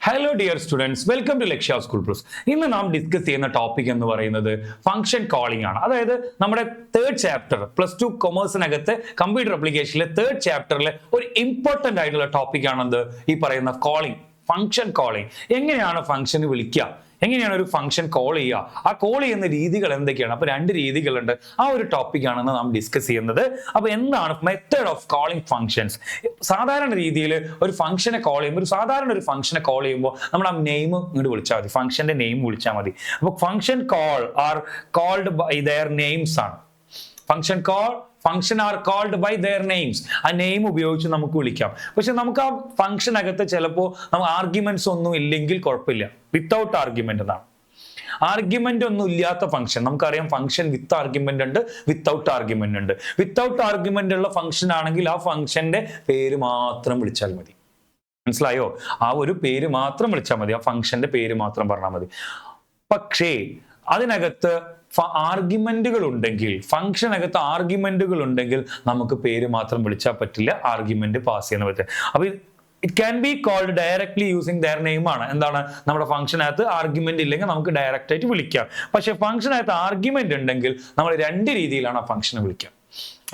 Hello dear students, welcome to Lakshya school plus. ഇന്ന് നാം discuss ചെയ്യുന്ന ടോപ്പിക് എന്ന് പറയുന്നത് ഫംഗ്ഷൻ കോളിംഗ് ആണ്. അതായത് നമ്മുടെ തേർഡ് ചാപ്റ്റർ +2 കൊമേഴ്സിനകത്ത് കമ്പ്യൂട്ടർ അപ്ലിക്കേഷനിലെ തേർഡ് ചാപ്റ്ററിലെ ഒരു ഇമ്പോർട്ടന്റ് ആയിട്ടുള്ള ടോപ്പിക് ആണെന്ത് ഈ പറയുന്ന കോളിംഗ്, ഫംഗ്ഷൻ കോളിംഗ്. എങ്ങനെയാണ് ഫംഗ്ഷന് വിളിക്കുക, എങ്ങനെയാണ് ഒരു ഫംഗ്ഷൻ കോൾ ചെയ്യുക, ആ കോൾ ചെയ്യുന്ന രീതികൾ എന്തൊക്കെയാണ്? അപ്പൊ രണ്ട് രീതികളുണ്ട്. ആ ഒരു ടോപ്പിക്കാണെന്ന് നാം ഡിസ്കസ് ചെയ്യുന്നത്. അപ്പൊ എന്താണ് മെത്തേഡ് ഓഫ് കോളിംഗ് ഫംഗ്ഷൻസ്? സാധാരണ രീതിയിൽ ഒരു ഫംഗ്ഷനെ കോൾ ചെയ്യുമ്പോൾ, ഒരു ഫംഗ്ഷനെ കോൾ ചെയ്യുമ്പോൾ നമ്മൾ ആ നെയിം ഇങ്ങോട്ട് വിളിച്ചാൽ മതി, ഫംഗ്ഷന്റെ നെയിം വിളിച്ചാൽ മതി. അപ്പൊ function call are called by their names ആണ്. Function are called by their names. ആ നെയിം ഉപയോഗിച്ച് നമുക്ക് വിളിക്കാം. പക്ഷെ നമുക്ക് ആ ഫംഗ്ഷനകത്ത് ചിലപ്പോൾ നമുക്ക് ആർഗ്യുമെന്റ്സ് ഒന്നും ഇല്ലെങ്കിൽ കുഴപ്പമില്ല. വിത്തൗട്ട് ആർഗ്യുമെന്റ് എന്നാണ്. ആർഗ്യുമെന്റ് ഒന്നും ഇല്ലാത്ത ഫംഗ്ഷൻ, നമുക്കറിയാം ഫംഗ്ഷൻ വിത്ത് ആർഗ്യുമെന്റ് ഉണ്ട്, വിത്തൗട്ട് ആർഗ്യുമെന്റ് ഉണ്ട്. വിത്തൗട്ട് ആർഗ്യുമെന്റ് ഉള്ള ഫംഗ്ഷൻ ആണെങ്കിൽ ആ ഫംഗ്ഷന്റെ പേര് മാത്രം വിളിച്ചാൽ മതി. മനസ്സിലായോ? ആ ഒരു പേര് മാത്രം വിളിച്ചാൽ മതി, ആ ഫംഗ്ഷന്റെ പേര് മാത്രം പറഞ്ഞാൽ മതി. പക്ഷേ അതിനകത്ത് ആർഗ്യുമെന്റുകൾ ഉണ്ടെങ്കിൽ, ഫംഗ്ഷനകത്ത് ആർഗ്യുമെന്റുകൾ ഉണ്ടെങ്കിൽ നമുക്ക് പേര് മാത്രം വിളിച്ചാൽ പറ്റില്ല, ആർഗ്യുമെന്റ് പാസ് ചെയ്യാൻ പറ്റില്ല. അപ്പൊ it can be called directly using their name ആണ്. എന്താണ്? നമ്മുടെ ഫംഗ്ഷനകത്ത് ആർഗ്യുമെന്റ് ഇല്ലെങ്കിൽ നമുക്ക് ഡയറക്റ്റ് ആയിട്ട് വിളിക്കാം. പക്ഷെ ഫംഗ്ഷനകത്ത് ആർഗ്യുമെന്റ് ഉണ്ടെങ്കിൽ നമ്മൾ രണ്ട് രീതിയിലാണ് ആ ഫംഗ്ഷനെ വിളിക്കുക.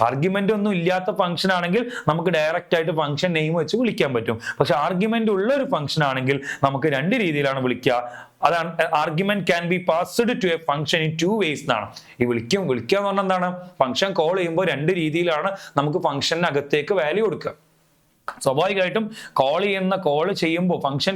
ആർഗ്യുമെന്റ് ഒന്നും ഇല്ലാത്ത ഫംഗ്ഷൻ ആണെങ്കിൽ നമുക്ക് ഡയറക്റ്റ് ആയിട്ട് ഫംഗ്ഷൻ നെയിം വെച്ച് വിളിക്കാൻ പറ്റും. പക്ഷെ ആർഗ്യുമെന്റ് ഉള്ള ഒരു ഫംഗ്ഷൻ ആണെങ്കിൽ നമുക്ക് രണ്ട് രീതിയിലാണ് വിളിക്കുക. അതാണ് argument can be passed to a function in 2 ways എന്നാണ്. ഈ വിളിക്കുക എന്ന് പറഞ്ഞാൽ എന്താണ്? ഫംഗ്ഷൻ കോൾ ചെയ്യുമ്പോൾ രണ്ട് രീതിയിലാണ് നമുക്ക് ഫംഗ്ഷനകത്തേക്ക് വാല്യൂ കൊടുക്കുക. സ്വാഭാവികമായിട്ടും കോൾ ചെയ്യുമ്പോൾ ഫംഗ്ഷൻ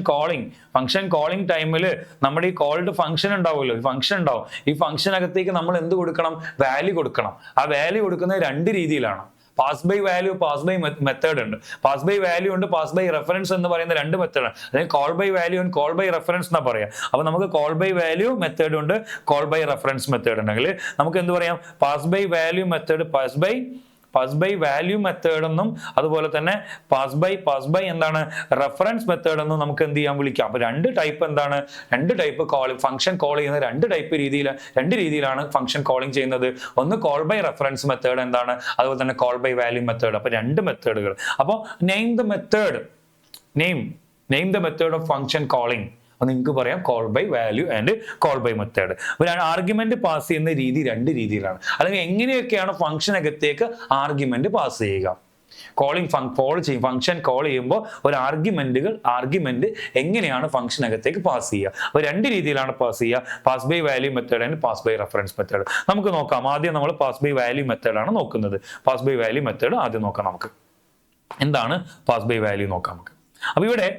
കോളിംഗ് ടൈമിൽ നമ്മുടെ ഈ കോൾഡ് ഫംഗ്ഷൻ ഉണ്ടാവുമല്ലോ, ഫംഗ്ഷൻ ഉണ്ടാവും. ഈ ഫംഗ്ഷനകത്തേക്ക് നമ്മൾ എന്ത് കൊടുക്കണം? വാല്യൂ കൊടുക്കണം. ആ വാല്യൂ കൊടുക്കുന്നത് രണ്ട് രീതിയിലാണ്. Pass by value, pass by method ഉണ്ട്. പാസ് ബൈ വാല്യൂ ഉണ്ട്, പാസ് ബൈ റെഫറൻസ് എന്ന് പറയുന്ന രണ്ട് മെത്തേഡ് ആണ്. അതായത് call by value and call by reference എന്നാ പറയാം. അപ്പൊ നമുക്ക് കോൾ ബൈ വാല്യൂ മെത്തേഡ് ഉണ്ട്, കോൾ ബൈ റെഫറൻസ് മെത്തേഡ് ഉണ്ടെങ്കിൽ നമുക്ക് എന്ത് പറയാം? Pass by value method, pass by value method എന്നും അതുപോലെ തന്നെ പാസ് ബൈ എന്താണ്? റെഫറൻസ് മെത്തേഡ് എന്നും നമുക്ക് എന്ത് ചെയ്യാൻ വിളിക്കാം. അപ്പൊ രണ്ട് ടൈപ്പ് ഫംഗ്ഷൻ കോൾ ചെയ്യുന്ന രണ്ട് രീതിയിലാണ് ഫംഗ്ഷൻ കോളിംഗ് ചെയ്യുന്നത്. ഒന്ന് കോൾ ബൈ റെഫറൻസ് മെത്തേഡ് എന്താണ്, അതുപോലെ തന്നെ കോൾ ബൈ വാല്യൂ മെത്തേഡ്. അപ്പൊ രണ്ട് മെത്തേഡുകൾ. അപ്പോൾ name the method of function calling. നിങ്ങൾക്ക് പറയാം call by value and call by method. Argument pass ചെയ്യുന്ന രീതി രണ്ട് രീതിയിലാണ്. അല്ലെങ്കിൽ എങ്ങനെയൊക്കെയാണ് ഫംഗ്ഷനകത്തേക്ക് ആർഗ്യുമെന്റ് പാസ് ചെയ്യുക? ഫംഗ്ഷൻ കോൾ ചെയ്യുമ്പോൾ ഒരു ആർഗ്യുമെന്റ് എങ്ങനെയാണ് ഫംഗ്ഷനകത്തേക്ക് പാസ് ചെയ്യുക? അപ്പൊ രണ്ട് രീതിയിലാണ് പാസ് ചെയ്യുക, pass by value method and pass by reference method. നമുക്ക് നോക്കാം. ആദ്യം നമ്മൾ പാസ് ബൈ വാല്യൂ മെത്തേഡ് ആണ് നോക്കുന്നത്. പാസ് ബൈ വാല്യൂ മെത്തേഡ് ആദ്യം നോക്കാം. നമുക്ക് എന്താണ് പാസ് ബൈ വാല്യൂ നോക്കാം നമുക്ക്. അപ്പൊ ഇവിടെ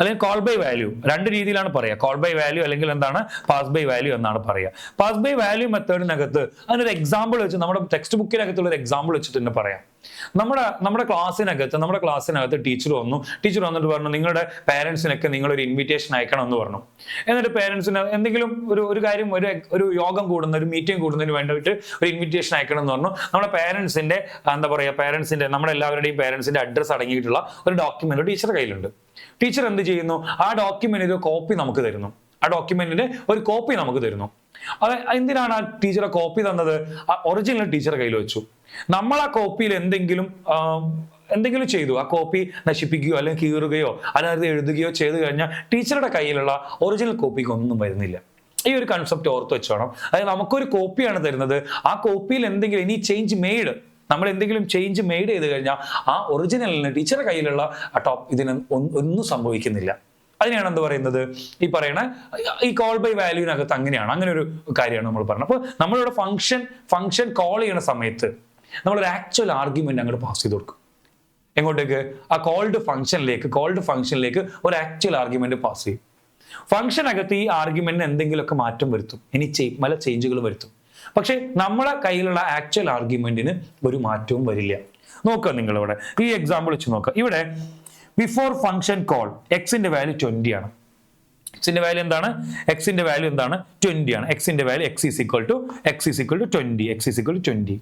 അല്ലെങ്കിൽ കോൾ ബൈ വാല്യൂ രണ്ട് രീതിയിലാണ് പറയുക. കോൾ ബൈ വാല്യൂ അല്ലെങ്കിൽ എന്താണ്? പാസ് ബൈ വാല്യൂ എന്നാണ് പറയുക. പാസ് ബൈ വാല്യൂ മെത്തേഡിനകത്ത് അതിനൊരു എക്സാമ്പിൾ വെച്ച്, നമ്മുടെ ടെക്സ്റ്റ് ബുക്കിനകത്തുള്ള ഒരു എക്സാമ്പിൾ വെച്ചിട്ട് തന്നെ പറയാം. നമ്മുടെ ക്ലാസ്സിനകത്ത് ടീച്ചർ വന്നിട്ട് പറഞ്ഞു, നിങ്ങളുടെ പേരൻസിനൊക്കെ നിങ്ങളൊരു ഇൻവിറ്റേഷൻ അയക്കണം എന്ന് പറഞ്ഞു. എന്നിട്ട് പേരൻസിന് എന്തെങ്കിലും ഒരു കാര്യം, ഒരു യോഗം കൂടുന്ന, ഒരു മീറ്റിംഗ് കൂടുന്നതിന് വേണ്ടിയിട്ട് ഒരു ഇൻവിറ്റേഷൻ അയക്കണം എന്ന് പറഞ്ഞു. നമ്മുടെ പേരൻസിന്റെ നമ്മുടെ എല്ലാവരുടെയും പേരൻസിന്റെ അഡ്രസ്സ് അടങ്ങിയിട്ടുള്ള ഒരു ഡോക്യുമെന്റ് ടീച്ചറുടെ കയ്യിലുണ്ട്. ടീച്ചർ എന്ത് ചെയ്യുന്നു? ആ ഡോക്യുമെന്റിന്റെ കോപ്പി നമുക്ക് തരുന്നു. അത് എന്തിനാണ് ആ ടീച്ചറെ കോപ്പി തന്നത്? ഒറിജിനൽ ടീച്ചറുടെ കയ്യിൽ വെച്ചു. നമ്മൾ ആ കോപ്പിയിൽ എന്തെങ്കിലും ചെയ്തു, ആ കോപ്പി നശിപ്പിക്കുകയോ അല്ലെങ്കിൽ കീറുകയോ അതിനകത്ത് എഴുതുകയോ ചെയ്തു കഴിഞ്ഞാൽ ടീച്ചറുടെ കയ്യിലുള്ള ഒറിജിനൽ കോപ്പിക്ക് ഒന്നും വരുന്നില്ല. ഈ ഒരു കൺസെപ്റ്റ് ഓർത്ത് വെച്ചോണം. അതായത് നമുക്കൊരു കോപ്പിയാണ് തരുന്നത്. ആ കോപ്പിയിൽ എന്തെങ്കിലും നമ്മൾ എന്തെങ്കിലും ചേഞ്ച് മെയ്ഡ് ചെയ്ത് കഴിഞ്ഞാൽ ആ ഒറിജിനലിന് ടീച്ചറുടെ കയ്യിലുള്ള ഇതിന് ഒന്നും സംഭവിക്കുന്നില്ല. അതിനെയാണ് എന്ത് പറയുന്നത്? ഈ കോൾ ബൈ വാല്യൂവിനകത്ത് അങ്ങനെയാണ്, അങ്ങനെ ഒരു കാര്യമാണ് നമ്മൾ പറഞ്ഞത്. അപ്പോൾ നമ്മളിവിടെ ഫംഗ്ഷൻ കോൾ ചെയ്യുന്ന സമയത്ത് നമ്മളൊരു ആക്ച്വൽ ആർഗ്യുമെന്റ് അങ്ങോട്ട് പാസ് ചെയ്ത് കൊടുക്കും. എങ്ങോട്ടേക്ക്? ആ കോൾഡ് ഫംഗ്ഷനിലേക്ക് ഒരു ആക്ച്വൽ ആർഗ്യുമെന്റ് പാസ് ചെയ്യും. ഫംഗ്ഷനകത്ത് ഈ ആർഗ്യുമെന്റിന് എന്തെങ്കിലുമൊക്കെ മാറ്റം വരുത്തും, പല ചേഞ്ചുകൾ വരുത്തും. പക്ഷെ നമ്മളെ കയ്യിലുള്ള ആക്ച്വൽ ആർഗ്യുമെന്റിന് ഒരു മാറ്റവും വരില്ല. നോക്കുക, നിങ്ങളിവിടെ ഈ എക്സാമ്പിൾ വെച്ച് നോക്കുക. ഇവിടെ ബിഫോർ ഫംഗ്ഷൻ കോൾ എക്സിന്റെ വാല്യൂ 20 ആണ്. എക്സിന്റെ വാല്യൂ എന്താണ്? 20 ആണ്. എക്സിന്റെ വാല്യൂ x = 20.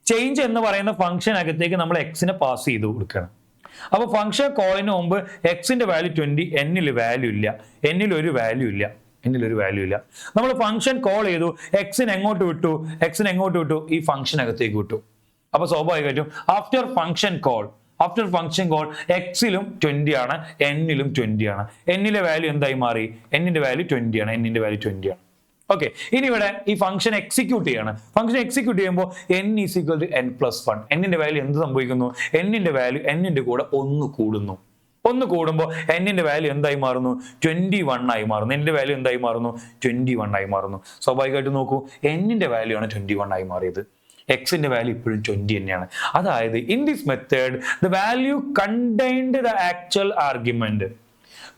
ചേഞ്ച് എന്ന് പറയുന്ന ഫംഗ്ഷനകത്തേക്ക് നമ്മൾ എക്സിനെ പാസ് ചെയ്ത് കൊടുക്കണം. അപ്പൊ ഫംഗ്ഷൻ കോളിന് മുമ്പ് എക്സിന്റെ വാല്യൂ 20, എന്നിൽ ഒരു വാല്യൂ ഇല്ല. നമ്മൾ ഫംഗ്ഷൻ കോൾ ചെയ്തു, എക്സിനെ എങ്ങോട്ട് വിട്ടു? ഈ ഫംഗ്ഷനകത്തേക്ക് വിട്ടു. അപ്പൊ സ്വാഭാവികമായിട്ടും ആഫ്റ്റർ ആഫ്റ്റർ ഫംഗ്ഷൻ കോൾ എക്സിലും 20 ആണ്, എന്നിലും 20 ആണ്. എന്നിലെ വാല്യൂ എന്തായി മാറി? എന്നിന്റെ വാല്യൂ 20 ആണ്, എന്നിന്റെ വാല്യൂ 20 ആണ്. ഓക്കെ, ഇനി ഇവിടെ ഈ ഫംഗ്ഷൻ എക്സിക്യൂട്ട് ചെയ്യാണ്. ഫംഗ്ഷൻ എക്സിക്യൂട്ട് ചെയ്യുമ്പോൾ n is equal to n+1. എന്നിന്റെ വാല്യൂ എന്ത് സംഭവിക്കുന്നു? എന്നിന്റെ വാല്യൂ എന്നിന്റെ കൂടെ 1 കൂടുന്നു. 1 കൂടുമ്പോൾ എന്നിന്റെ വാല്യൂ എന്തായി മാറുന്നു? 21 ആയി മാറുന്നു. എന്നിന്റെ വാല്യൂ എന്തായി മാറുന്നു? 21 ആയി മാറുന്നു. സ്വാഭാവികമായിട്ട് നോക്കൂ, എന്നിന്റെ വാല്യൂ ആണ് 21 ആയി മാറിയത്. എക്സിന്റെ വാല്യൂ ഇപ്പോഴും 20 തന്നെയാണ്. അതായത് in this method the value contained the actual argument.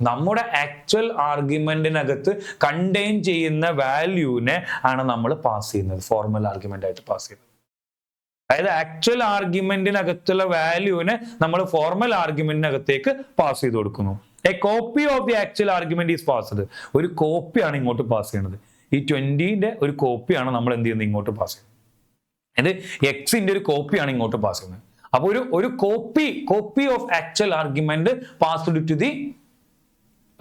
നമ്മുടെ ആക്ച്വൽ ആർഗ്യുമെന്റിനകത്ത് കണ്ടെയ്ൻ ചെയ്യുന്ന വാല്യൂവിനെ ആണ് നമ്മൾ പാസ് ചെയ്യുന്നത്, ഫോർമൽ ആർഗ്യുമെന്റ് ആയിട്ട് പാസ് ചെയ്യുന്നത്. അതായത് ആക്ച്വൽ ആർഗ്യുമെന്റിനകത്തുള്ള വാല്യൂവിനെ നമ്മൾ ഫോർമൽ ആർഗ്യുമെന്റിനകത്തേക്ക് പാസ് ചെയ്ത് കൊടുക്കുന്നു. A copy of the actual argument is passed. ഒരു കോപ്പിയാണ് ഇങ്ങോട്ട് പാസ് ചെയ്യുന്നത്. ഈ 20ന്റെ ഒരു കോപ്പിയാണ് നമ്മൾ എന്ത് ചെയ്യുന്നത്? ഇങ്ങോട്ട് പാസ് ചെയ്യുന്നത്. ഇത് എക്സിന്റെ ഒരു കോപ്പിയാണ് ഇങ്ങോട്ട് പാസ് ചെയ്യുന്നത്. അപ്പൊ ഒരു copy of actual argument passed to the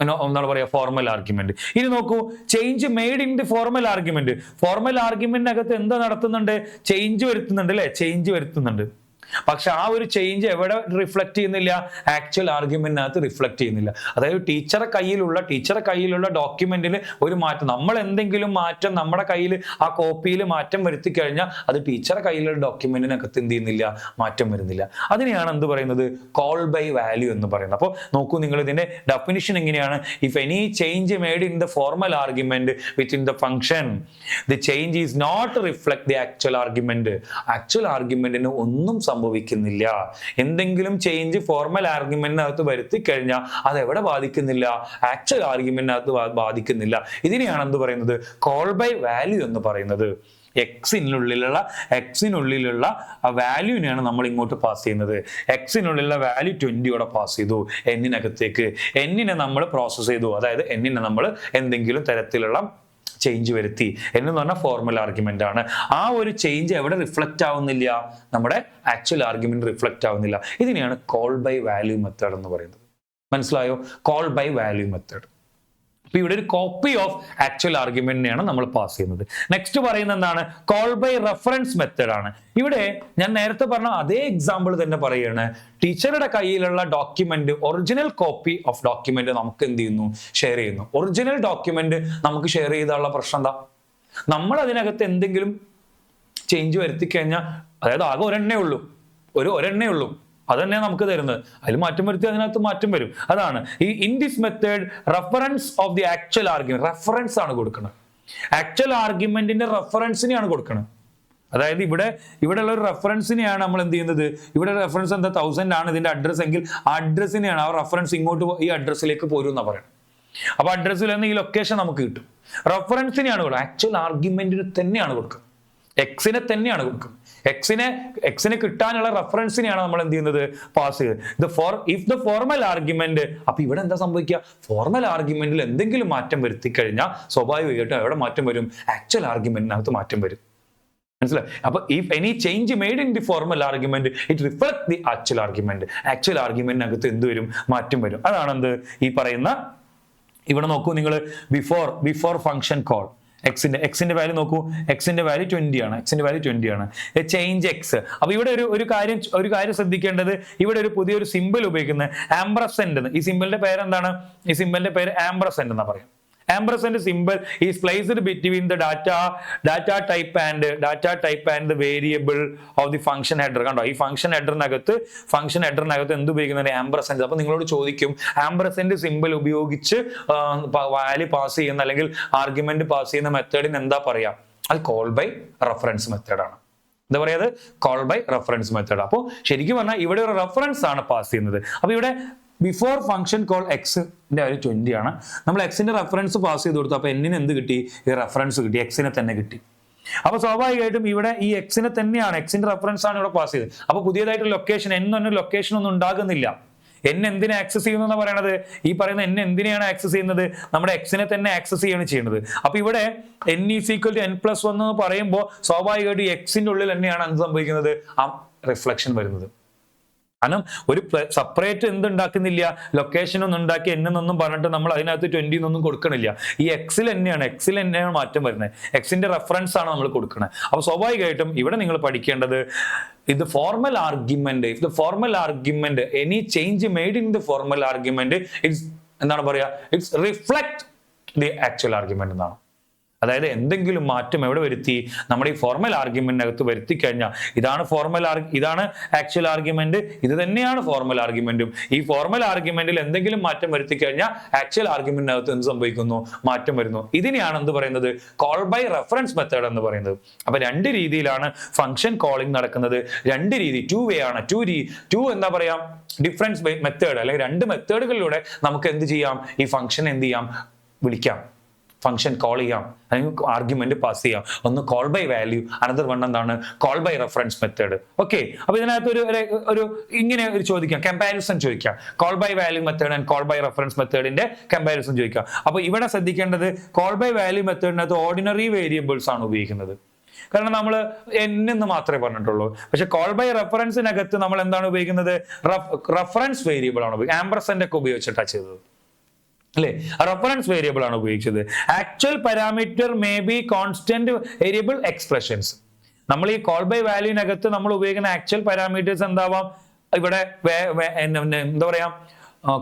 എന്താണ് പറയാ, ഫോർമൽ ആർഗ്യുമെന്റ്. ഇനി നോക്കൂ, change made in the formal argument. Formal ആർഗ്യുമെന്റിനകത്ത് എന്താ നടത്തുന്നുണ്ട്? ചേഞ്ച് വരുത്തുന്നുണ്ട് അല്ലെ? ചേഞ്ച് വരുത്തുന്നുണ്ട്. പക്ഷെ ആ ഒരു ചേഞ്ച് എവിടെ റിഫ്ലക്ട് ചെയ്യുന്നില്ല? ആക്ച്വൽ ആർഗ്യുമെന്റിനകത്ത് റിഫ്ലക്ട് ചെയ്യുന്നില്ല. അതായത് ടീച്ചറെ കയ്യിലുള്ള ഡോക്യുമെന്റിൽ ഒരു മാറ്റം, നമ്മൾ എന്തെങ്കിലും മാറ്റം നമ്മുടെ കയ്യിൽ ആ കോപ്പിയിൽ മാറ്റം വരുത്തി കഴിഞ്ഞാൽ അത് ടീച്ചറെ കയ്യിലുള്ള ഡോക്യുമെന്റിനകത്ത് എന്ത് ചെയ്യുന്നില്ല? മാറ്റം വരുന്നില്ല. അതിനെയാണ് എന്ത് പറയുന്നത്? കോൾ ബൈ വാല്യൂ എന്ന് പറയുന്നത്. അപ്പോൾ നോക്കൂ, നിങ്ങൾ ഇതിന്റെ ഡെഫിനിഷൻ എങ്ങനെയാണ്? If any change made in the formal argument within the function, the change is not reflect the actual argument. Actual ആർഗ്യുമെന്റിന് ഒന്നും സംഭവിക്കുന്നില്ല. എന്തെങ്കിലും ചേഞ്ച് ഫോർമൽ ആർഗ്യുമെന്റിനകത്ത് വരുത്തി കഴിഞ്ഞാൽ അത് എവിടെ ബാധിക്കുന്നില്ല? ആക്ച്വൽ ആർഗ്യുമെന്റിനകത്ത് ബാധിക്കുന്നില്ല. ഇതിനെയാണ് എന്ത് പറയുന്നത്? കോൾ ബൈ വാല്യൂ എന്ന് പറയുന്നത്. എക്സിനുള്ളിലുള്ള വാല്യൂവിനെയാണ് നമ്മൾ ഇങ്ങോട്ട് പാസ് ചെയ്യുന്നത്. എക്സിനുള്ളിലുള്ള വാല്യൂ 20 പാസ് ചെയ്തു എന്നിനകത്തേക്ക്. എന്നിനെ നമ്മൾ പ്രോസസ് ചെയ്തു. അതായത് എന്നിനെ നമ്മൾ എന്തെങ്കിലും തരത്തിലുള്ള ചേഞ്ച് വരുത്തി എന്ന് പറഞ്ഞാൽ ഫോർമൽ ആർഗ്യുമെന്റ് ആണ്. ആ ഒരു ചേഞ്ച് എവിടെ റിഫ്ലക്റ്റ് ആവുന്നില്ല? നമ്മുടെ ആക്ച്വൽ ആർഗ്യുമെന്റ് റിഫ്ലക്റ്റ് ആവുന്നില്ല. ഇതിനെയാണ് കോൾ ബൈ വാല്യൂ മെത്തേഡ് എന്ന് പറയുന്നത്. മനസ്സിലായോ? Call by value method. അപ്പൊ ഇവിടെ ഒരു കോപ്പി ഓഫ് ആക്ച്വൽ ആർഗ്യുമെന്റിനെയാണ് നമ്മൾ പാസ് ചെയ്യുന്നത്. നെക്സ്റ്റ് പറയുന്നത് എന്താണ്? കോൾ ബൈ റെഫറൻസ് മെത്തേഡ് ആണ്. ഇവിടെ ഞാൻ നേരത്തെ പറഞ്ഞ അതേ എക്സാമ്പിൾ തന്നെ പറയുകയാണ്. ടീച്ചറുടെ കയ്യിലുള്ള document, original copy of document നമുക്ക് എന്ത് ചെയ്യുന്നു? ഷെയർ ചെയ്യുന്നു. ഒറിജിനൽ ഡോക്യുമെന്റ് നമുക്ക് ഷെയർ ചെയ്താലുള്ള പ്രശ്നം എന്താ? നമ്മൾ അതിനകത്ത് എന്തെങ്കിലും ചേഞ്ച് വരുത്തി കഴിഞ്ഞാൽ, അതായത് ആകെ ഒരെണ്ണേ ഉള്ളൂ, അത് തന്നെ നമുക്ക് തരുന്നത്. അതിൽ മാറ്റം വരുത്തി അതിനകത്ത് മാറ്റം വരും. അതാണ് ഈ in this method reference of the actual argument. Reference ആണ് കൊടുക്കുന്നത്. ആക്ച്വൽ ആർഗ്യുമെന്റിന്റെ റെഫറൻസിനെയാണ് കൊടുക്കുന്നത്. അതായത് ഇവിടെ ഉള്ള ഒരു റെഫറൻസിനെയാണ് നമ്മൾ എന്ത് ചെയ്യുന്നത്? ഇവിടെ റെഫറൻസ് എന്താ? 1000 ആണ് ഇതിന്റെ അഡ്രസ് എങ്കിൽ ആ അഡ്രസ്സിനെയാണ് ആ റെഫറൻസ് ഇങ്ങോട്ട് ഈ അഡ്രസ്സിലേക്ക് പോരും എന്നാ പറയുന്നത്. അപ്പൊ അഡ്രസ്സിൽ നിന്ന് ഈ ലൊക്കേഷൻ നമുക്ക് കിട്ടും. റെഫറൻസിനെയാണ് കൊടുക്കുക. ആക്ച്വൽ ആർഗ്യുമെന്റിന് തന്നെയാണ് കൊടുക്കുന്നത്. എക്സിനെ തന്നെയാണ് കൊടുക്കുന്നത്. എക്സിനെ കിട്ടാനുള്ള റെഫറൻസിനെയാണ് നമ്മൾ എന്ത് ചെയ്യുന്നത്? പാസ് ചെയ്ത്. ഇഫ് ദ ഫോർമൽ ആർഗ്യുമെന്റ്, അപ്പൊ ഇവിടെ എന്താ സംഭവിക്കുക? ഫോർമൽ ആർഗ്യുമെന്റിൽ എന്തെങ്കിലും മാറ്റം വരുത്തി കഴിഞ്ഞാൽ സ്വാഭാവികമായിട്ടും എവിടെ മാറ്റം വരും? ആക്ച്വൽ ആർഗ്യുമെന്റിനകത്ത് മാറ്റം വരും. മനസ്സിലായി? അപ്പൊ if any change made in the formal argument it reflect the actual argument. Actual ആർഗ്യുമെന്റിനകത്ത് എന്ത് വരും? മാറ്റം വരും. അതാണ് എന്ത് ഈ പറയുന്ന. ഇവിടെ നോക്കൂ നിങ്ങൾ, ബിഫോർ ഫംഗ്ഷൻ കോൾ എക്സിന്റെ വാല്യൂ നോക്കൂ. എക്സിന്റെ വാല്യൂ 20 ആണ്. Change X. അപ്പൊ ഇവിടെ ഒരു കാര്യം ശ്രദ്ധിക്കേണ്ടത്, ഇവിടെ ഒരു പുതിയൊരു സിമ്പിൾ ഉപയോഗിക്കുന്നത് ആംബ്രസെന്റ്. ഈ സിമ്പിളിന്റെ പേര് എന്താണ്? ഈ സിമ്പിളിന്റെ പേര് ആംബ്രസെന്റ് എന്നാ പറയാം. Ampersand symbol is placed between the data type and the variable of the function header. കണ്ടോ, ഈ ഫംഗ്ഷൻ ഹെഡറിനകത്ത് എന്ത് ഉപയോഗിക്കുന്നത്? ആംബർസെന്റ്. അപ്പൊ നിങ്ങളോട് ചോദിക്കും, ആംബർസെന്റ് സിമ്പിൾ ഉപയോഗിച്ച് വാല്യൂ പാസ് ചെയ്യുന്ന അല്ലെങ്കിൽ ആർഗ്യുമെന്റ് പാസ് ചെയ്യുന്ന മെത്തേഡിന് എന്താ പറയാ? അത് കോൾ ബൈ റെഫറൻസ് മെത്തേഡാണ്. എന്താ പറയുന്നത്? Call by reference method. അപ്പോൾ ശരിക്കും പറഞ്ഞാൽ ഇവിടെ ഒരു റെഫറൻസ് ആണ് പാസ് ചെയ്യുന്നത്. അപ്പൊ ഇവിടെ ബിഫോർ ഫംഗ്ഷൻ കോൾ എക്സിന്റെ വാല്യൂ 20 ആണ്. നമ്മൾ എക്സിന്റെ റെഫറൻസ് പാസ് ചെയ്ത് കൊടുത്തു. അപ്പൊ എന്നിന് എന്ത് കിട്ടി? ഈ റെഫറൻസ് കിട്ടി, എക്സിനെ തന്നെ കിട്ടി. അപ്പൊ സ്വാഭാവികമായിട്ടും ഇവിടെ ഈ എക്സിനെ തന്നെയാണ്, എക്സിന്റെ റെഫറൻസ് ആണ് ഇവിടെ പാസ് ചെയ്തത്. അപ്പൊ പുതിയതായിട്ട് ലൊക്കേഷൻ എന്നൊരു ലൊക്കേഷൻ ഒന്നും ഉണ്ടാകുന്നില്ല. എന്തിനെ ആക്സസ് ചെയ്യുന്നു എന്ന് പറയുന്നത്, ഈ പറയുന്ന എന്തിനെയാണ് ആക്സസ് ചെയ്യുന്നത്? നമ്മുടെ എക്സിനെ തന്നെ ആക്സസ് ചെയ്യാണ് ചെയ്യുന്നത്. അപ്പൊ ഇവിടെ n = n+1 എന്ന് പറയുമ്പോൾ സ്വാഭാവികമായിട്ട് എക്സിന്റെ ഉള്ളിൽ തന്നെയാണ് എന്ത് സംഭവിക്കുന്നത്? ആ റിഫ്ലക്ഷൻ വരുന്നത്. കാരണം ഒരു സെപ്പറേറ്റ് എന്തുണ്ടാക്കുന്നില്ല, ലൊക്കേഷൻ ഒന്നും ഉണ്ടാക്കി എന്നൊന്നും പറഞ്ഞിട്ട് നമ്മൾ അതിനകത്ത് 20 എന്നൊന്നും കൊടുക്കണില്ല. ഈ എക്സിൽ തന്നെയാണ് മാറ്റം വരുന്നത്. എക്സിന്റെ റെഫറൻസ് ആണ് നമ്മൾ കൊടുക്കുന്നത്. അപ്പൊ സ്വാഭാവികമായിട്ടും ഇവിടെ നിങ്ങൾ പഠിക്കേണ്ടത് if the formal argument any change made in the formal argument എന്താണ് പറയാ, it's reflect the actual argument എന്നാണ്. അതായത് എന്തെങ്കിലും മാറ്റം എവിടെ വരുത്തി, നമ്മുടെ ഈ ഫോർമൽ ആർഗ്യുമെന്റിനകത്ത് വരുത്തി കഴിഞ്ഞാൽ ഇതാണ് ആക്ച്വൽ ആർഗ്യുമെന്റ്, ഇത് തന്നെയാണ് ഫോർമൽ ആർഗ്യുമെന്റും. ഈ ഫോർമൽ ആർഗ്യുമെന്റിൽ എന്തെങ്കിലും മാറ്റം വരുത്തി കഴിഞ്ഞാൽ ആക്ച്വൽ ആർഗ്യുമെന്റിനകത്ത് എന്ത് സംഭവിക്കുന്നു, മാറ്റം വരുന്നു. ഇതിനെയാണ് എന്ത് പറയുന്നത്, കോൾ ബൈ റെഫറൻസ് മെത്തേഡ് എന്ന് പറയുന്നത്. അപ്പൊ രണ്ട് രീതിയിലാണ് ഫംഗ്ഷൻ കോളിംഗ് നടക്കുന്നത്. രണ്ട് രീതി, 2 വേ ആണ്. എന്താ പറയാ, ഡിഫറൻസ് മെത്തേഡ്, അല്ലെങ്കിൽ രണ്ട് മെത്തേഡുകളിലൂടെ നമുക്ക് എന്ത് ചെയ്യാം, ഈ ഫംഗ്ഷൻ എന്ത് ചെയ്യാം, വിളിക്കാം, ഫംഗ്ഷൻ കോൾ ചെയ്യാം, അല്ലെങ്കിൽ ആർഗ്യുമെന്റ് പാസ് ചെയ്യാം. ഒന്ന് call by value, another one എന്താണ്, call by reference method. Okay, അപ്പൊ ഇതിനകത്ത് ഒരു ഇങ്ങനെ ഒരു ചോദിക്കാം, കമ്പാരിസൺ ചോദിക്കാം, call by value method and call by reference മെത്തേഡിന്റെ കമ്പാരിസൺ ചോദിക്കാം. അപ്പൊ ഇവിടെ ശ്രദ്ധിക്കേണ്ടത്, കോൾ ബൈ വാല്യൂ മെത്തേഡിനകത്ത് ഓർഡിനറി വേരിയബിൾസ് ആണ് ഉപയോഗിക്കുന്നത്. കാരണം നമ്മൾ എന്ന് മാത്രമേ പറഞ്ഞിട്ടുള്ളൂ. പക്ഷെ കോൾ ബൈ റെഫറൻസിനകത്ത് നമ്മൾ എന്താണ് ഉപയോഗിക്കുന്നത്, റെഫറൻസ് വേരിയബിൾ ആണ് ഉപയോഗിക്കുന്നത്. ആംബർസെന്റ് ഒക്കെ ഉപയോഗിച്ചിട്ടാണ് ചെയ്തത് അല്ലെ, റെഫറൻസ് വേരിയബിൾ ആണ് ഉപയോഗിച്ചത്. Actual parameter may be constant variable expressions. നമ്മൾ ഈ കോൾ ബൈ വാല്യൂവിനകത്ത് നമ്മൾ ഉപയോഗിക്കുന്ന ആക്ച്വൽ പാരാമീറ്റേഴ്സ് എന്താവാം, ഇവിടെ എന്താ പറയാ,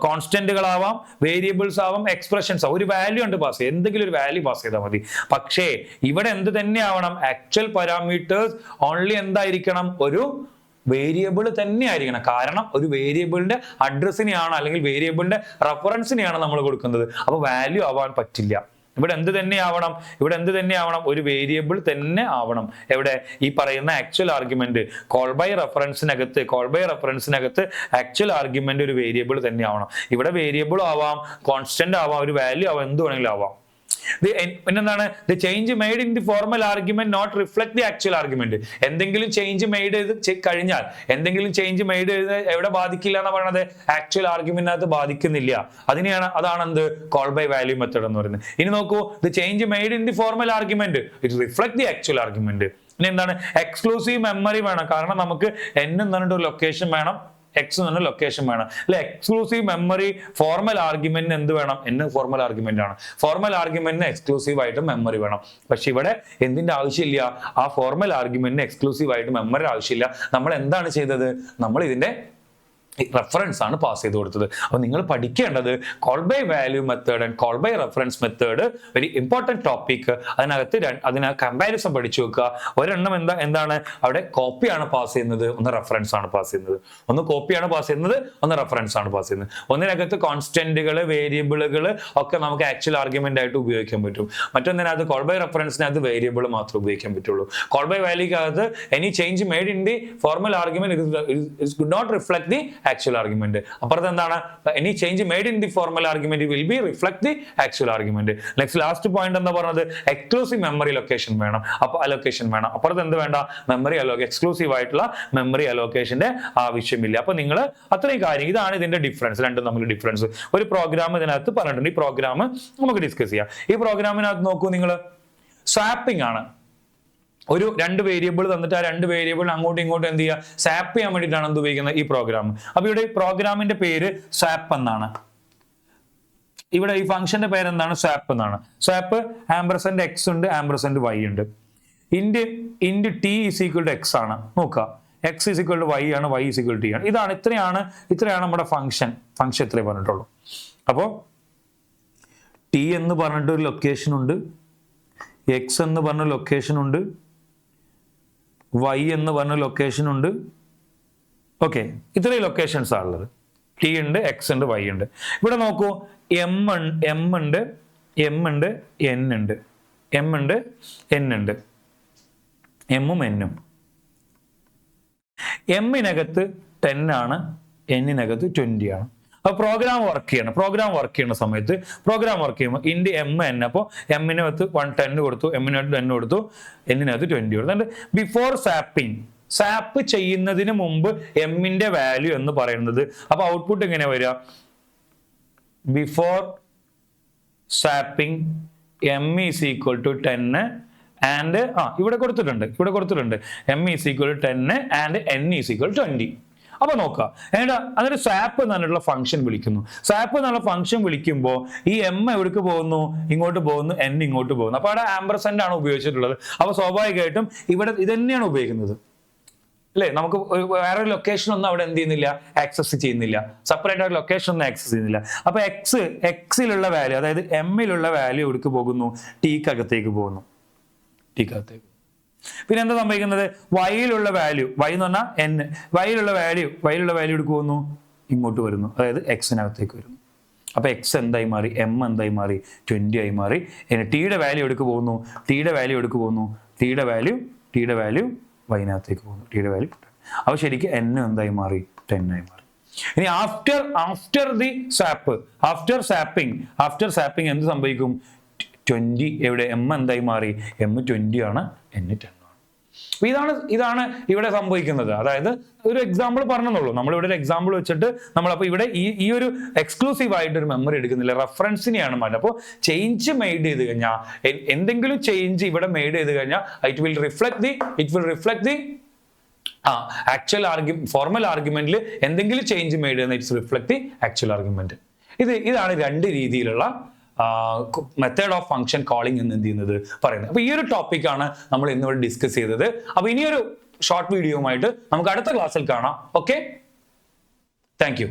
കോൺസ്റ്റന്റുകളാവാം, വേരിയബിൾസ് ആവാം, എക്സ്പ്രഷൻസ് ആവാം. ഒരു വാല്യൂ ഉണ്ട് പാസ് ചെയ്യുക, എന്തെങ്കിലും ഒരു വാല്യൂ പാസ് ചെയ്താൽ മതി. പക്ഷേ ഇവിടെ എന്ത് തന്നെ ആവണം, ആക്ച്വൽ പാരാമീറ്റേഴ്സ് ഓൺലി എന്തായിരിക്കണം, ഒരു വേരിയബിൾ തന്നെ ആയിരിക്കണം. കാരണം ഒരു വേരിയബിളിന്റെ അഡ്രസ്സിനെയാണ്, അല്ലെങ്കിൽ വേരിയബിളിന്റെ റെഫറൻസിനെയാണ് നമ്മൾ കൊടുക്കുന്നത്. അപ്പൊ വാല്യൂ ആവാൻ പറ്റില്ല. ഇവിടെ എന്ത് തന്നെ ആവണം, ഒരു വേരിയബിൾ തന്നെ ആവണം. എവിടെ, ഈ പറയുന്ന ആക്ച്വൽ ആർഗ്യുമെന്റ് കോൾ ബൈ റെഫറൻസിനകത്ത് ആക്ച്വൽ ആർഗ്യുമെന്റ് ഒരു വേരിയബിൾ തന്നെ ആവണം. ഇവിടെ വേരിയബിൾ ആവാം, കോൺസ്റ്റന്റ് ആവാം, ഒരു വാല്യൂ ആവാം, എന്ത് വേണമെങ്കിലും ആവാം. പിന്നെന്താണ്, the change made in the formal argument not reflect the actual argument. എന്തെങ്കിലും ചേഞ്ച് മെയ്ഡ് കഴിഞ്ഞാൽ, എവിടെ ബാധിക്കില്ല എന്ന് പറയുന്നത്, ആക്ച്വൽ ആർഗ്യുമെന്റിനകത്ത് ബാധിക്കുന്നില്ല. അതാണ് എന്ത്, കോൾ ബൈ വാല്യൂ മെത്തേഡ് എന്ന് പറയുന്നത്. ഇനി നോക്കൂ, the change made in the formal argument it reflect the actual argument. ഇനി എന്താണ്, എക്സ്ക്ലൂസീവ് മെമ്മറി വേണം. കാരണം നമുക്ക് എന്ന് പറഞ്ഞിട്ട് ഒരു ലൊക്കേഷൻ വേണം, എക്സ് എന്ന് പറഞ്ഞ ലൊക്കേഷൻ വേണം അല്ലെ. എക്സ്ക്ലൂസീവ് മെമ്മറി ഫോർമൽ ആർഗ്യുമെന്റിന് എന്ത് വേണം, എന്ന് ഫോർമൽ ആർഗ്യുമെന്റ് ആണ്. ഫോർമൽ ആർഗ്യുമെന്റിന് എക്സ്ക്ലൂസീവ് ആയിട്ട് മെമ്മറി വേണം. പക്ഷെ ഇവിടെ എന്തിന്റെ ആവശ്യമില്ല, ആ ഫോർമൽ ആർഗ്യുമെന്റിന് എക്സ്ക്ലൂസീവ് ആയിട്ട് മെമ്മറി ആവശ്യമില്ല. നമ്മൾ എന്താണ് ചെയ്തത്, നമ്മൾ ഇതിന്റെ റെഫറൻസ് ആണ് പാസ് ചെയ്ത് കൊടുത്തത്. അപ്പൊ നിങ്ങൾ പഠിക്കേണ്ടത് call by value method and call by reference method, very important topic. അതിന് കമ്പാരിസൺ പഠിച്ചു വെക്കുക. ഒരെണ്ണം എന്താണ് അവിടെ കോപ്പിയാണ് പാസ് ചെയ്യുന്നത്, ഒന്ന് റെഫറൻസ് ആണ് പാസ് ചെയ്യുന്നത്. ഒന്ന് കോപ്പിയാണ് പാസ് ചെയ്യുന്നത്, ഒന്ന് റെഫറൻസ് ആണ് പാസ് ചെയ്യുന്നത്. ഒന്നിനകത്ത് കോൺസ്റ്റന്റുകൾ, വേരിയബിളുകൾ ഒക്കെ നമുക്ക് ആക്ച്വൽ ആർഗ്യുമെന്റ് ആയിട്ട് ഉപയോഗിക്കാൻ പറ്റും. മറ്റൊന്നിനകത്ത് കോൾ ബൈ റെഫറൻസിനകത്ത് വേരിയബിൾ മാത്രമേ ഉപയോഗിക്കാൻ പറ്റുള്ളൂ. കോൾ ബൈ വാല്യൂക്കകത്ത് any change made in the formal argument it not reflect the actual argument. അപ്പുറത്ത് എന്താണ്, any change made in the formal argument will be reflect the actual argument. Next last point എന്താ പറഞ്ഞത്, exclusive memory location വേണം. Allocation വേണം. അപ്പുറത്ത് എന്ത് വേണ്ട, memory exclusive ആയിട്ടുള്ള മെമ്മറി അലോക്കേഷന്റെ ആവശ്യമില്ല. അപ്പൊ നിങ്ങൾ അത്രയും കാര്യം, ഇതാണ് ഇതിന്റെ ഡിഫറൻസ്, രണ്ടും തമ്മിൽ ഡിഫറൻസ്. ഒരു പ്രോഗ്രാം ഇതിനകത്ത് പറഞ്ഞിട്ടുണ്ട്. ഈ പ്രോഗ്രാം നമുക്ക് ഡിസ്കസ് ചെയ്യാം. ഈ പ്രോഗ്രാമിനകത്ത് നോക്കൂ നിങ്ങൾ, സ്വാപ്പിംഗ് ആണ്. ഒരു രണ്ട് വേരിയബിൾ തന്നിട്ട് ആ രണ്ട് വേരിയബിൾ അങ്ങോട്ടും ഇങ്ങോട്ടും എന്ത് ചെയ്യുക, സ്വാപ്പ് ചെയ്യാൻ വേണ്ടിയിട്ടാണ് എന്ത് ഉപയോഗിക്കുന്നത്, ഈ പ്രോഗ്രാം. അപ്പൊ ഇവിടെ ഈ പ്രോഗ്രാമിന്റെ പേര് സ്വാപ്പ് എന്നാണ്. ഇവിടെ ഈ ഫംഗ്ഷന്റെ പേര് എന്താണ്, സ്വാപ്പ് എന്നാണ്. സ്വാപ്പ് ആംബർസെന്റ് എക്സ് ഉണ്ട്, ആംബർസെന്റ് വൈ ഉണ്ട്. Int t is equal to x ആണ്. നോക്കുക, x is equal to y ആണ്, y is equal to t ആണ്. ഇത്രയാണ് നമ്മുടെ ഫംഗ്ഷൻ ഇത്രേ പറഞ്ഞിട്ടുള്ളൂ. അപ്പോ ടി എന്ന് പറഞ്ഞിട്ട് ഒരു ലൊക്കേഷൻ ഉണ്ട്, എക്സ് എന്ന് പറഞ്ഞ ലൊക്കേഷൻ ഉണ്ട്, വൈ എന്ന് പറഞ്ഞ ലൊക്കേഷൻ ഉണ്ട്. ഓക്കെ, ഇത്രയും ലൊക്കേഷൻസ് ആണുള്ളത്. ടി ഉണ്ട്, എക്സ് ഉണ്ട്, വൈ ഉണ്ട്. ഇവിടെ നോക്കൂ, എം ഉണ്ട്, എൻ ഉണ്ട്, എമ്മും എന്നും. എമ്മിനകത്ത് 10 ആണ്, എന്നിനകത്ത് 20 ആണ്. അപ്പൊ പ്രോഗ്രാം വർക്ക് ചെയ്യുന്ന സമയത്ത് പ്രോഗ്രാം വർക്ക് ചെയ്യുമ്പോൾ ഇൻഡ് എം എൻ, അപ്പോൾ എമ്മിനകത്ത് 10 കൊടുത്തു, എമ്മിനകത്ത് 10 കൊടുത്തു, എന്നിനകത്ത് 20 കൊടുത്തു. ബിഫോർ സാപ്പ് ചെയ്യുന്നതിന് മുമ്പ് എമ്മിന്റെ വാല്യൂ എന്ന് പറയുന്നത്, അപ്പൊ ഔട്ട്പുട്ട് എങ്ങനെ വരിക, before swapping m is equal to 10 and ഇവിടെ കൊടുത്തിട്ടുണ്ട് m is equal to 10 and n is equal 20. അപ്പൊ നോക്കുക, എന്നിട്ട് സ്വാപ്പ് എന്നുള്ള ഫംഗ്ഷൻ വിളിക്കുന്നു. സ്വാപ്പ് എന്നുള്ള ഫംഗ്ഷൻ വിളിക്കുമ്പോൾ ഈ എം എവിടേക്ക് പോകുന്നു? ഇങ്ങോട്ട് പോകുന്നു, എൻ ഇങ്ങോട്ട് പോകുന്നു. അപ്പൊ അവിടെ ആംബർസെന്റ് ആണ് ഉപയോഗിച്ചിട്ടുള്ളത്. അപ്പൊ സ്വാഭാവികമായിട്ടും ഇവിടെ ഇത് തന്നെയാണ് ഉപയോഗിക്കുന്നത് അല്ലെ. നമുക്ക് വേറെ ഒരു ലൊക്കേഷൻ ഒന്നും അവിടെ എന്ത് ചെയ്യുന്നില്ല, ആക്സസ് ചെയ്യുന്നില്ല. സെപ്പറേറ്റ് ആയിട്ട് ലൊക്കേഷൻ ഒന്നും ആക്സസ് ചെയ്യുന്നില്ല. അപ്പൊ എക്സിലുള്ള വാല്യൂ, അതായത് എമ്മിലുള്ള വാല്യൂ എവിടേക്ക് പോകുന്നു? ടിക്കകത്തേക്ക് പോകുന്നു, ടിക്കകത്തേക്ക്. പിന്നെ എന്താ സംഭവിക്കുന്നത്? വൈയിലുള്ള വാല്യൂ, വൈ എന്ന് പറഞ്ഞാൽ എൻ, വൈയിലുള്ള വാല്യൂ എടുക്ക് പോകുന്നു, ഇങ്ങോട്ട് വരുന്നു, അതായത് എക്സിനകത്തേക്ക് വരുന്നു. അപ്പൊ എക്സ് എന്തായി മാറി? എം എന്തായി മാറി? 20 ആയി മാറി. ഇനി ടിയുടെ വാല്യൂ എടുക്ക് പോകുന്നു, ടിയുടെ വാല്യൂ വൈനകത്തേക്ക് പോകുന്നു, ടിയുടെ വാല്യൂ. അപ്പൊ ശരിക്കും എൻ എന്തായി മാറി? 10 ആയി മാറി. ഇനി ആഫ്റ്റർ ദി സ്വാപ്പ്, ആഫ്റ്റർ സാപ്പിംഗ് എന്ത് സംഭവിക്കും? 20 എവിടെ? എം എന്തായി മാറി? എം 20 ആണ്, എൻ 10 ആണ്. അപ്പൊ ഇതാണ് ഇവിടെ സംഭവിക്കുന്നത്. അതായത് ഒരു എക്സാമ്പിൾ പറഞ്ഞെന്നുള്ളൂ. നമ്മളിവിടെ ഒരു എക്സാമ്പിൾ വെച്ചിട്ട് നമ്മളപ്പോൾ ഇവിടെ ഈ ഒരു എക്സ്ക്ലൂസീവ് ആയിട്ട് ഒരു മെമ്മറി എടുക്കുന്നില്ല, റെഫറൻസിനെയാണ് മാറ്റം. അപ്പോൾ ചേഞ്ച് മെയ്ഡ് ചെയ്ത് കഴിഞ്ഞാൽ, എന്തെങ്കിലും ചേഞ്ച് ഇവിടെ മെയ്ഡ് ചെയ്ത് കഴിഞ്ഞാൽ it will reflect the actual formal ആർഗ്യുമെന്റിൽ എന്തെങ്കിലും ചേഞ്ച് മെയ്ഡ് ചെയ്യുന്ന it's reflect the actual argument. ഇതാണ് രണ്ട് രീതിയിലുള്ള മെത്തേഡ് ഓഫ് ഫംഗ്ഷൻ കോളിംഗ് എന്ന് എന്ത് ചെയ്യുന്നത് പറയുന്നത്. അപ്പൊ ഈ ഒരു ടോപ്പിക്കാണ് നമ്മൾ ഇന്നിവിടെ ഡിസ്കസ് ചെയ്തത്. അപ്പൊ ഇനിയൊരു ഷോർട്ട് വീഡിയോയുമായിട്ട് നമുക്ക് അടുത്ത ക്ലാസ്സിൽ കാണാം. Okay, thank you.